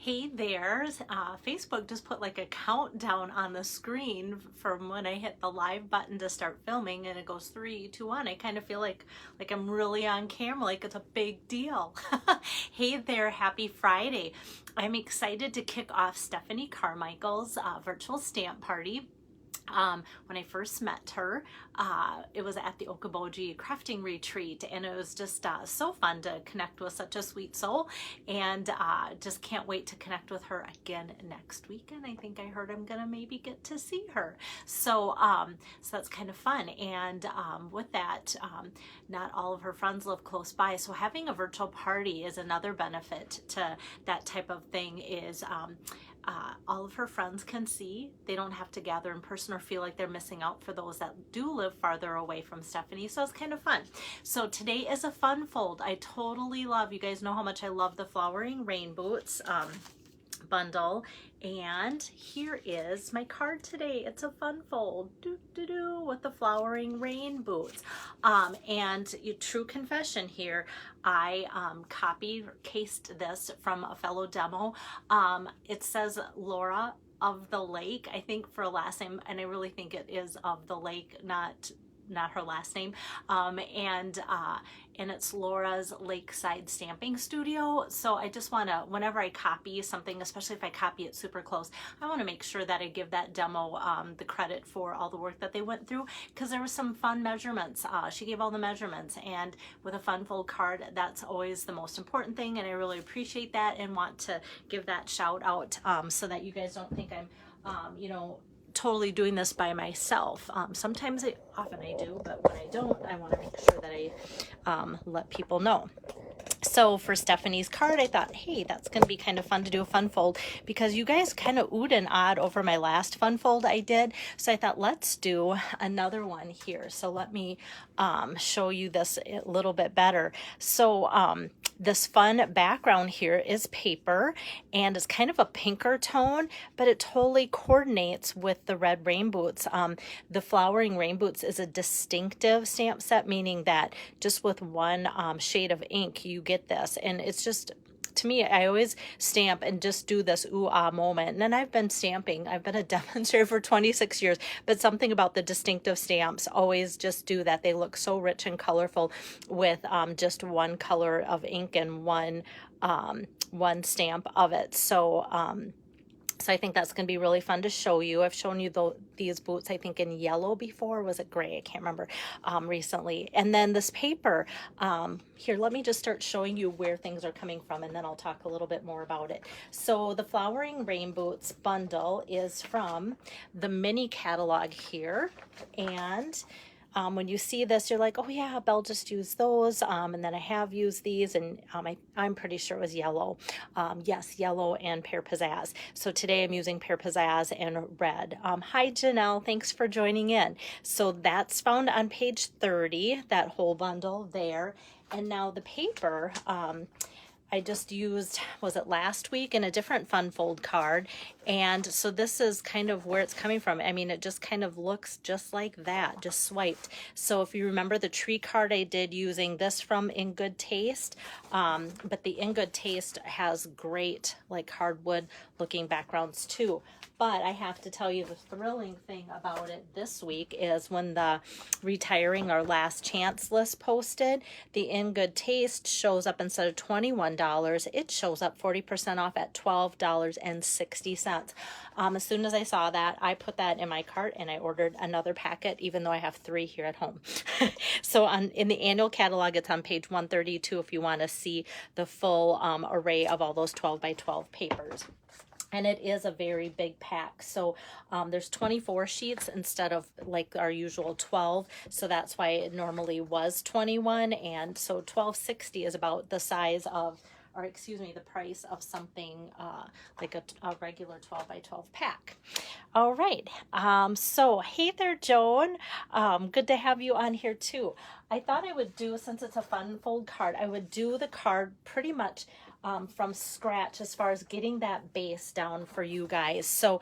Hey there, Facebook just put like a countdown on the screen from when I hit the live button to start filming, and it goes 3, 2, 1. I kind of feel like I'm really on camera, like it's a big deal. Hey there, happy Friday. I'm excited to kick off Stephanie Carmichael's virtual stamp party. When I first met her, it was at the Okoboji crafting retreat, and it was just so fun to connect with such a sweet soul, and just can't wait to connect with her again next weekend. I think I heard I'm gonna maybe get to see her, so that's kind of fun. And with that, not all of her friends live close by, so having a virtual party is another benefit to that type of thing. Is all of her friends can see. They don't have to gather in person or feel like they're missing out for those that do live farther away from Stephanie. So it's kind of fun. So today is a fun fold. I totally love, you guys know how much I love the Flowering Rain Boots bundle, and here is my card today. It's a fun fold with the Flowering Rain Boots, and true confession here, I copy cased this from a fellow demo. It says Laura of the Lake, I think, for a last name, and I really think it is of the Lake, not her last name, and it's Laura's Lakeside Stamping Studio. So I just want to, whenever I copy something, especially if I copy it super close, I want to make sure that I give that demo the credit for all the work that they went through, because there was some fun measurements. She gave all the measurements, and with a fun fold card, that's always the most important thing, and I really appreciate that and want to give that shout out, so that you guys don't think I'm totally doing this by myself. Sometimes often I do, but when I don't, I want to make sure that I let people know. So for Stephanie's card, I thought, hey, that's going to be kind of fun to do a fun fold, because you guys kind of oohed and awed over my last fun fold I did. So I thought, let's do another one here. So let me show you this a little bit better. So this fun background here is paper, and it's kind of a pinker tone, but it totally coordinates with the red rain boots. The Flowering Rain Boots is a distinctive stamp set, meaning that just with one shade of ink, you get this. And it's just, to me, I always stamp and just do this ooh-ah moment. And then I've been stamping. I've been a demonstrator for 26 years, but something about the distinctive stamps always just do that. They look so rich and colorful with just one color of ink and one stamp of it. So I think that's going to be really fun to show you. I've shown you these boots, I think, in yellow before. Was it gray? I can't remember, recently. And then this paper, here, let me just start showing you where things are coming from, and then I'll talk a little bit more about it. So the Flowering Rain Boots bundle is from the mini catalog here, and when you see this, you're like, oh yeah, Belle just used those, and then I have used these, and I'm pretty sure it was yellow. Yes, yellow and Pear Pizzazz. So today I'm using Pear Pizzazz and red. Hi Janelle, thanks for joining in. So that's found on page 30, that whole bundle there. And now the paper, I just used, was it last week, in a different fun fold card. And so this is kind of where it's coming from. I mean, it just kind of looks just like that, just swiped. So if you remember the tree card I did using this from In Good Taste, but the In Good Taste has great like hardwood looking backgrounds too. But I have to tell you, the thrilling thing about it this week is when the Retiring Our Last Chance list posted, the In Good Taste shows up, instead of $21, it shows up 40% off at $12.60. As soon as I saw that, I put that in my cart and I ordered another packet, even though I have 3 here at home. So in the annual catalog, it's on page 132 if you want to see the full array of all those 12 by 12 papers. And it is a very big pack. So there's 24 sheets instead of like our usual 12. So that's why it normally was 21. And so $12.60 is about the size of, or excuse me, the price of something like a regular 12 by 12 pack. All right. So hey there, Joan. Good to have you on here too. I thought I would do, since it's a fun fold card, I would do the card pretty much from scratch as far as getting that base down for you guys. So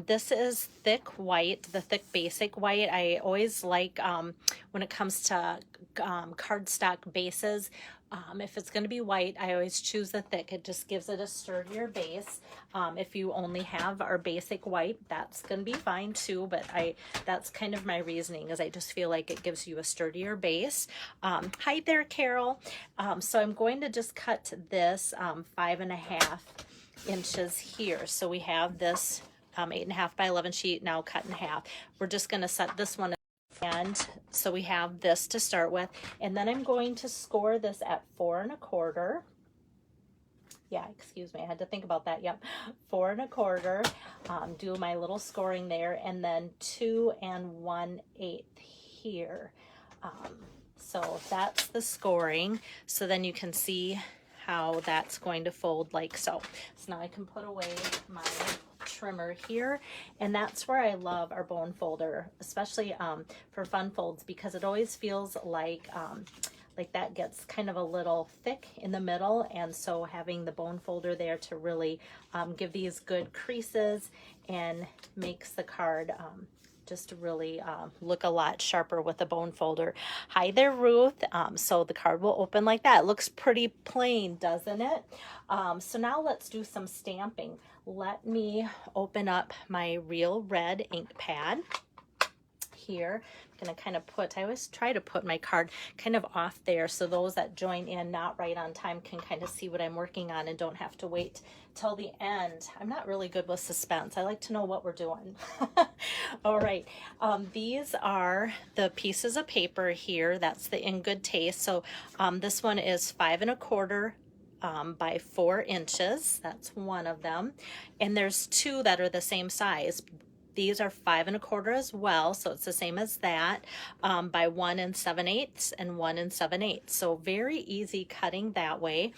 this is thick white, the thick basic white. I always like when it comes to cardstock bases, If it's going to be white, I always choose the thick. It just gives it a sturdier base. If you only have our basic white, that's going to be fine too, but that's kind of my reasoning, is I just feel like it gives you a sturdier base. Hi there, Carol. So I'm going to just cut this 5.5 inches here. So we have this 8.5 by 11 sheet now cut in half. We're just going to set this one, and so we have this to start with, and then I'm going to score this at 4 1/4. Yeah, excuse me, I had to think about that. Yep, 4 1/4. Do my little scoring there, and then 2 1/8 here. So that's the scoring. So then you can see how that's going to fold like so. So now I can put away my trimmer here, and that's where I love our bone folder, especially for fun folds, because it always feels like that gets kind of a little thick in the middle, and so having the bone folder there to really give these good creases and makes the card just really look a lot sharper with a bone folder. Hi there, Ruth. So the card will open like that. It looks pretty plain, doesn't it? So now let's do some stamping. Let me open up my Real Red ink pad here. I'm going to kind of I always try to put my card kind of off there, so those that join in not right on time can kind of see what I'm working on and don't have to wait till the end. I'm not really good with suspense. I like to know what we're doing. All right. These are the pieces of paper here. That's the In Good Taste. So this one is 5 1/4 by 4 inches. That's one of them. And there's two that are the same size. These are 5 1/4 as well, so it's the same as that, by 1 7/8 and 1 7/8. So very easy cutting that way.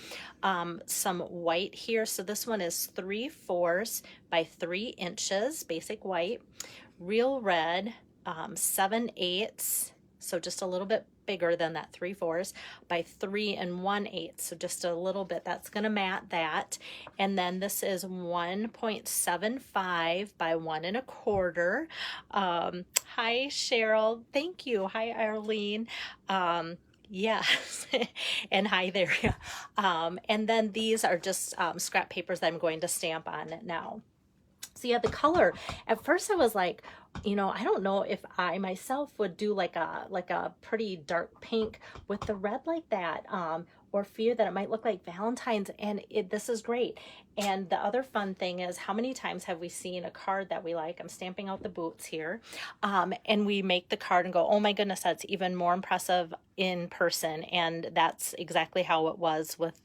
Some white here. So this one is 3/4 by 3 inches, basic white. Real Red, 7/8. So just a little bit bigger than that 3/4 by 3 1/8. So just a little bit. That's going to mat that. And then this is 1.75 by 1 1/4. Hi, Cheryl. Thank you. Hi, Arlene. Yes. And hi there. And then these are just scrap papers that I'm going to stamp on now. So yeah, the color, at first I was like, I don't know if I myself would do like a pretty dark pink with the red like that, or fear that it might look like Valentine's, and this is great. And the other fun thing is, how many times have we seen a card that we like? I'm stamping out the boots here, and we make the card and go, oh my goodness, that's even more impressive in person. And that's exactly how it was with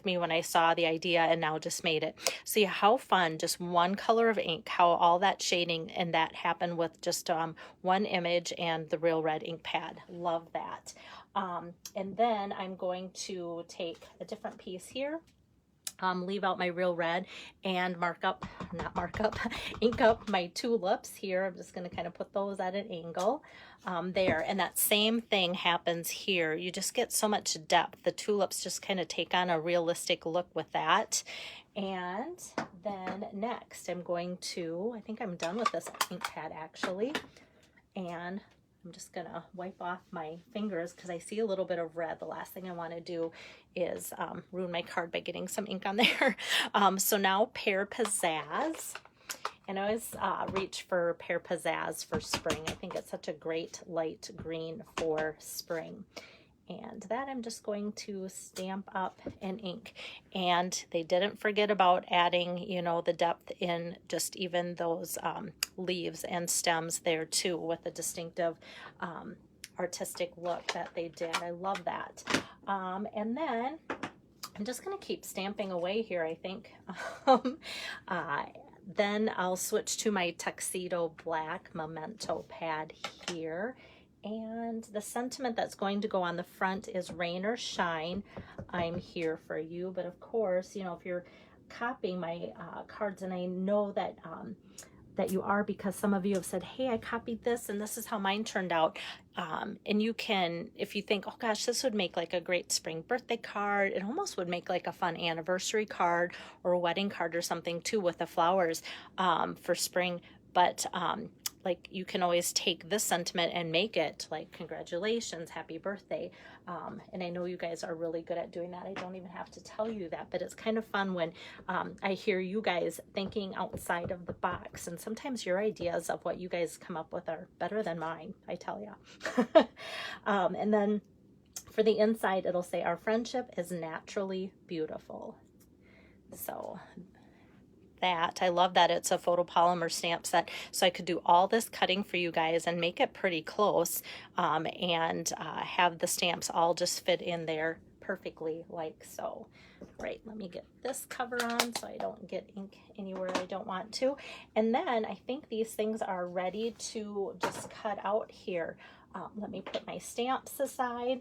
me when I saw the idea and now just made it. So yeah, how fun, just one color of ink, how all that shading and that happened with just one image and the Real Red ink pad. Love that. And then I'm going to take a different piece here, leave out my Real Red, and ink up my tulips here. I'm just going to kind of put those at an angle there. And that same thing happens here. You just get so much depth. The tulips just kind of take on a realistic look with that. And then next I'm going to, I think I'm done with this ink pad actually. And I'm just going to wipe off my fingers because I see a little bit of red. The last thing I want to do is ruin my card by getting some ink on there. So now Pear Pizzazz. And I always reach for Pear Pizzazz for spring. I think it's such a great light green for spring. And that I'm just going to stamp up and ink. And they didn't forget about adding, the depth in just even those leaves and stems there too, with a distinctive artistic look that they did. I love that. And then I'm just going to keep stamping away here, I think. Then I'll switch to my Tuxedo Black Memento pad here. And the sentiment that's going to go on the front is rain or shine, I'm here for you. But of course, if you're copying my cards, and I know that that you are, because some of you have said, hey, I copied this and this is how mine turned out. And you can, if you think, oh gosh, this would make like a great spring birthday card, it almost would make like a fun anniversary card or a wedding card or something too, with the flowers for spring. But like you can always take this sentiment and make it like congratulations, happy birthday. And I know you guys are really good at doing that. I don't even have to tell you that, but it's kind of fun when I hear you guys thinking outside of the box. And sometimes your ideas of what you guys come up with are better than mine, I tell you. And then for the inside, it'll say our friendship is naturally beautiful. So that, I love that it's a photopolymer stamp set, so I could do all this cutting for you guys and make it pretty close, and have the stamps all just fit in there perfectly like so. Right, let me get this cover on so I don't get ink anywhere I don't want to. And then I think these things are ready to just cut out here. Let me put my stamps aside,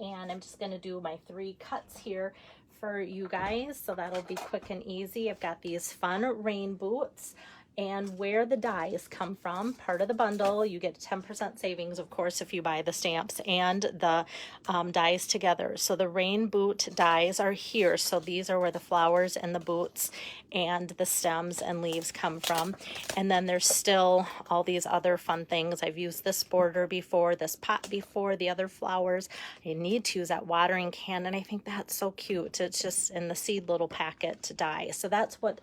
and I'm just going to do my 3 cuts here for you guys, so that'll be quick and easy. I've got these fun rain boots, and where the dies come from, part of the bundle, you get 10% savings, of course, if you buy the stamps and the dies together. So the rain boot dies are here. So these are where the flowers and the boots and the stems and leaves come from. And then there's still all these other fun things. I've used this border before, this pot before, the other flowers. I need to use that watering can, and I think that's so cute. It's just in the seed little packet to die. So that's what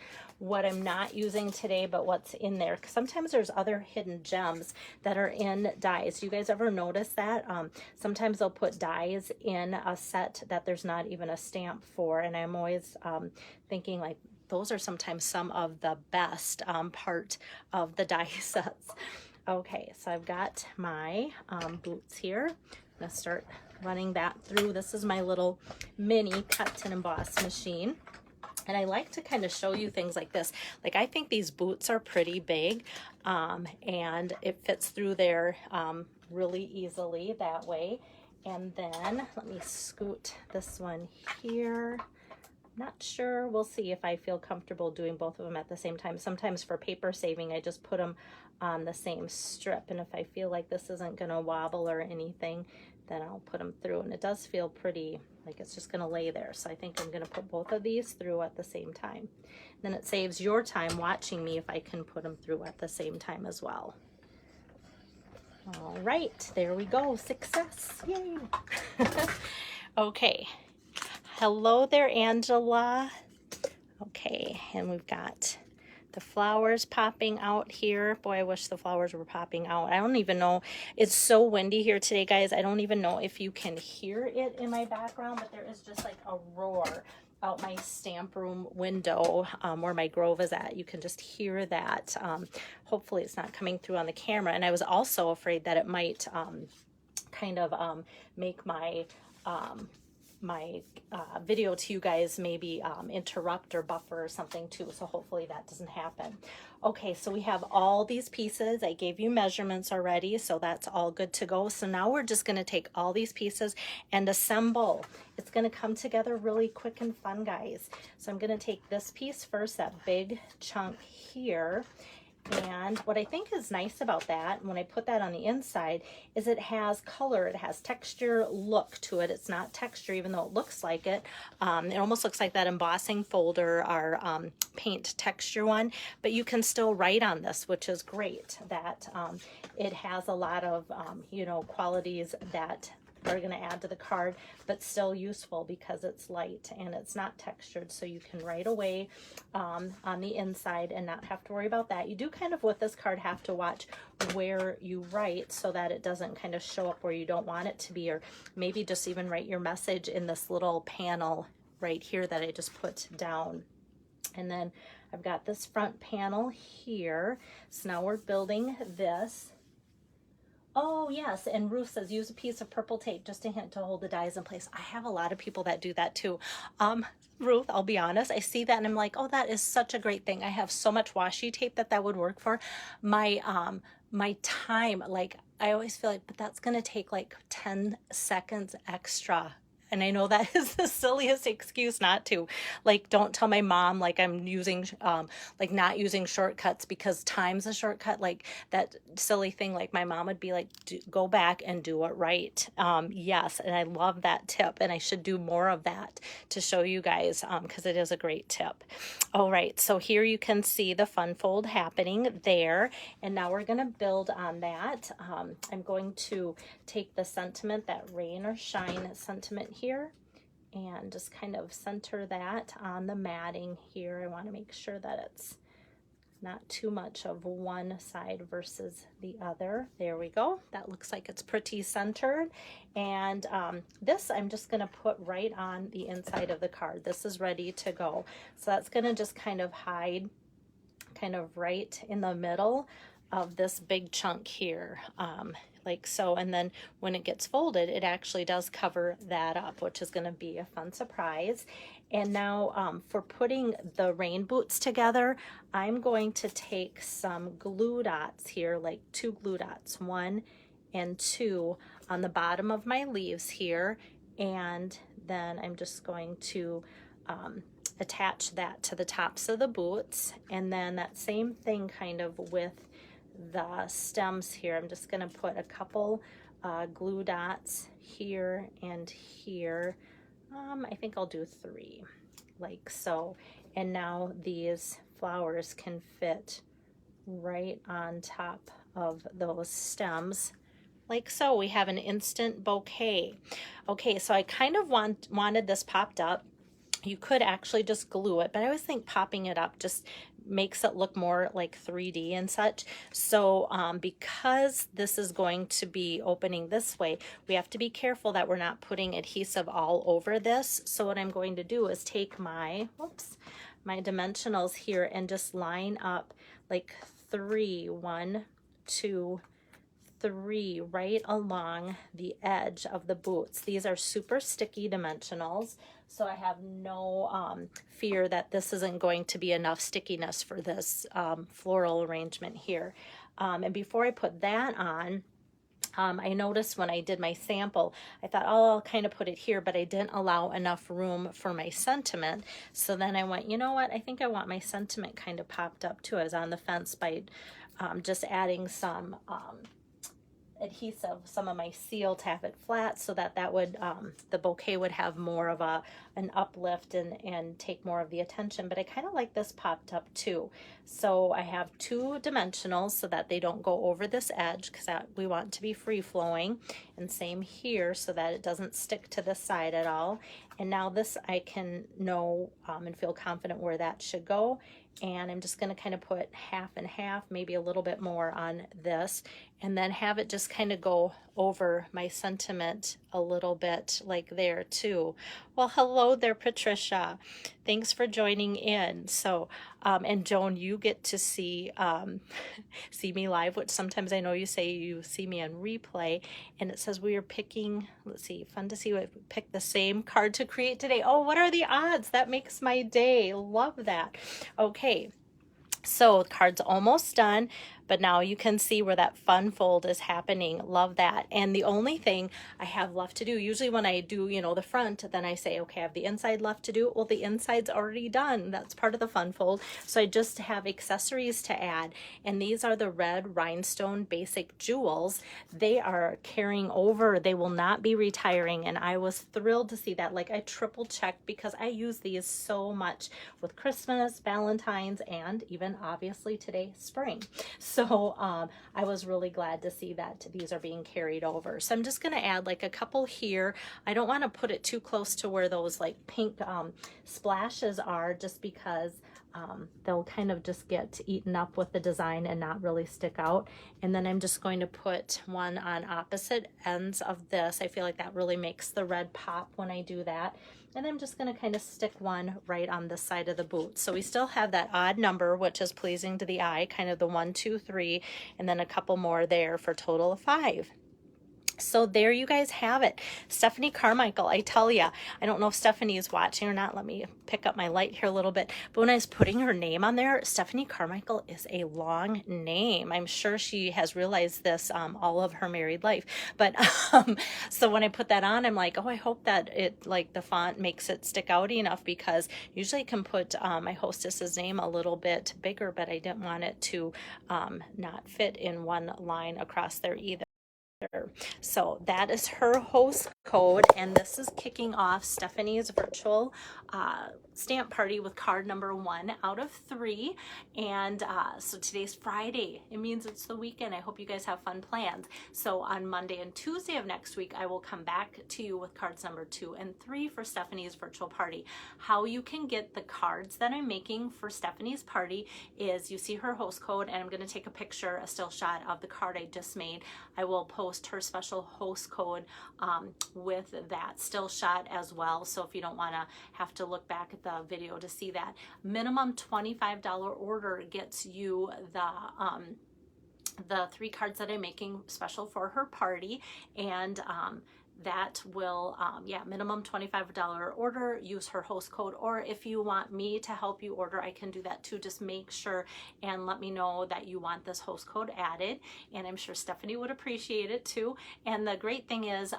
I'm not using today, but what's in there. Sometimes there's other hidden gems that are in dies. You guys ever notice that? Sometimes they'll put dies in a set that there's not even a stamp for, and I'm always thinking like, those are sometimes some of the best part of the die sets. Okay, so I've got my boots here. I'm gonna start running that through. This is my little mini cut and emboss machine. And I like to kind of show you things like this. Like, I think these boots are pretty big, and it fits through there really easily that way. And then let me scoot this one here. Not sure. We'll see if I feel comfortable doing both of them at the same time. Sometimes for paper saving, I just put them on the same strip. And if I feel like this isn't going to wobble or anything, then I'll put them through. And it does feel pretty like it's just going to lay there. So I think I'm going to put both of these through at the same time. Then it saves your time watching me if I can put them through at the same time as well. All right, there we go. Success. Yay. Okay. Hello there, Angela. Okay, and we've got the flowers popping out here. Boy, I wish the flowers were popping out. I don't even know. It's so windy here today, guys. I don't even know if you can hear it in my background, but there is just like a roar out my stamp room window where my grove is at. You can just hear that. Hopefully it's not coming through on the camera. And I was also afraid that it might kind of make my video to you guys maybe interrupt or buffer or something too, so hopefully that doesn't happen. Okay, so we have all these pieces. I gave you measurements already, so that's all good to go. So now we're just going to take all these pieces and assemble. It's going to come together really quick and fun, guys. So I'm going to take this piece first, that big chunk here. And what I think is nice about that, when I put that on the inside, is it has color, it has texture look to it. It's not texture, even though it looks like it. It almost looks like that embossing folder, our paint texture one, but you can still write on this, which is great. That it has a lot of, you know, qualities that are going to add to the card, but still useful because it's light and it's not textured, so you can write away on the inside and not have to worry about that. You do kind of with this card have to watch where you write so that it doesn't kind of show up where you don't want it to be, or maybe just even write your message in this little panel right here that I just put down. And then I've got this front panel here. So now we're building this. Oh yes, and Ruth says use a piece of purple tape just a hint to hold the dies in place. I have a lot of people that do that too. Ruth, I'll be honest, I see that and I'm like, oh, that is such a great thing. I have so much washi tape that would work for my my time. Like, I always feel like, but that's gonna take like 10 seconds extra. And I know that is the silliest excuse not to. Like, don't tell my mom like I'm using, like not using shortcuts because time's a shortcut. Like that silly thing, like my mom would be like, go back and do it right. Yes, and I love that tip, and I should do more of that to show you guys because it is a great tip. All right, so here you can see the fun fold happening there, and now we're going to build on that. I'm going to take the sentiment, that rain or shine sentiment here, and just kind of center that on the matting here. I want to make sure that it's not too much of one side versus the other. There we go. That looks like it's pretty centered. And this I'm just going to put right on the inside of the card. This is ready to go. So that's going to just kind of hide kind of right in the middle of this big chunk here. Like so, and then when it gets folded, it actually does cover that up, which is going to be a fun surprise. And now for putting the rain boots together, I'm going to take some glue dots here, like 2 glue dots, 1 and 2 on the bottom of my leaves here, and then I'm just going to attach that to the tops of the boots, and then that same thing kind of with the stems here. I'm just going to put a couple glue dots here and here. I think I'll do 3, like so. And now these flowers can fit right on top of those stems, like so. We have an instant bouquet. Okay, so I kind of wanted this popped up. You could actually just glue it, but I always think popping it up just makes it look more like 3D and such. So because this is going to be opening this way, we have to be careful that we're not putting adhesive all over this. So what I'm going to do is take my, my dimensionals here and just line up like 3, 1, 2, 3 right along the edge of the boots. These are super sticky dimensionals, so I have no fear that this isn't going to be enough stickiness for this floral arrangement here. And before I put that on, I noticed when I did my sample, I thought, oh, I'll kind of put it here, but I didn't allow enough room for my sentiment. So then I went, you know what, I think I want my sentiment kind of popped up too. I was on the fence by just adding some adhesive, some of my seal, tap it flat so that that would the bouquet would have more of an uplift and take more of the attention. But I kind of like this popped up too. So I have 2 dimensionals so that they don't go over this edge, because we want to be free flowing, and same here so that it doesn't stick to the side at all. And now this I can know and feel confident where that should go. And I'm just going to kind of put half and half, maybe a little bit more on this, and then have it just kind of go over my sentiment a little bit like there too. Well, hello there, Patricia. Thanks for joining in. So, and Joan, you get to see see me live, which sometimes I know you say you see me on replay, and it says we are picking, let's see, fun to see what pick the same card to create today. Oh, what are the odds? That makes my day. Love that. Okay. So the card's almost done, but now you can see where that fun fold is happening. Love that. And the only thing I have left to do, usually when I do, you know, the front, then I say, okay, I have the inside left to do. Well, the inside's already done. That's part of the fun fold. So I just have accessories to add. And these are the red rhinestone basic jewels. They are carrying over. They will not be retiring. And I was thrilled to see that. Like, I triple checked because I use these so much with Christmas, Valentine's, and even obviously today, spring. So I was really glad to see that these are being carried over. So I'm just going to add like a couple here. I don't want to put it too close to where those like pink splashes are, just because they'll kind of just get eaten up with the design and not really stick out. And then I'm just going to put one on opposite ends of this. I feel like that really makes the red pop when I do that. And I'm just going to kind of stick one right on this side of the boot. So we still have that odd number, which is pleasing to the eye, kind of the 1, 2, 3, and then a couple more there for a total of 5. So there you guys have it. Stephanie Carmichael, I tell ya, I don't know if Stephanie is watching or not. Let me pick up my light here a little bit. But when I was putting her name on there, Stephanie Carmichael is a long name. I'm sure she has realized this all of her married life. But so when I put that on, I'm like, oh, I hope that it, like, the font makes it stick out enough, because usually I can put my hostess's name a little bit bigger, but I didn't want it to not fit in one line across there either. So that is her host code, and this is kicking off Stephanie's virtual stamp party with card number 1 out of 3. And so today's Friday. It means it's the weekend. I hope you guys have fun plans. So on Monday and Tuesday of next week, I will come back to you with cards number 2 and 3 for Stephanie's virtual party. How you can get the cards that I'm making for Stephanie's party is you see her host code, and I'm going to take a picture, a still shot of the card I just made. I will post her special host code with that still shot as well. So if you don't want to have to look back at the video to see that, minimum $25 order gets you the 3 cards that I'm making special for her party. And that will, minimum $25 order, use her host code. Or if you want me to help you order, I can do that too. Just make sure and let me know that you want this host code added. And I'm sure Stephanie would appreciate it too. And the great thing is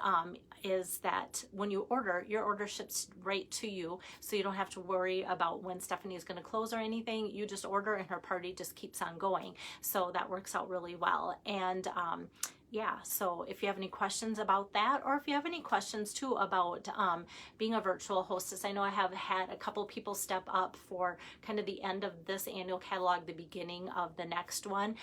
that when you order, your order ships right to you. So you don't have to worry about when Stephanie is going to close or anything. You just order and her party just keeps on going. So that works out really well. And yeah, so if you have any questions about that, or if you have any questions too about being a virtual hostess, I know I have had a couple people step up for kind of the end of this annual catalog, the beginning of the next one.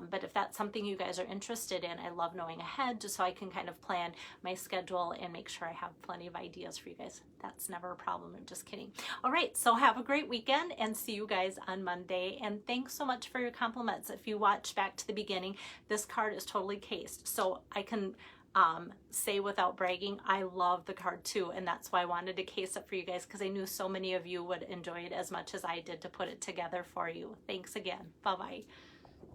But if that's something you guys are interested in, I love knowing ahead, just so I can kind of plan my schedule and make sure I have plenty of ideas for you guys. That's never a problem. I'm just kidding. All right, so have a great weekend and see you guys on Monday. And thanks so much for your compliments. If you watch back to the beginning, this card is totally cased. So I can say without bragging, I love the card too. And that's why I wanted to case it for you guys, because I knew so many of you would enjoy it as much as I did to put it together for you. Thanks again. Bye-bye.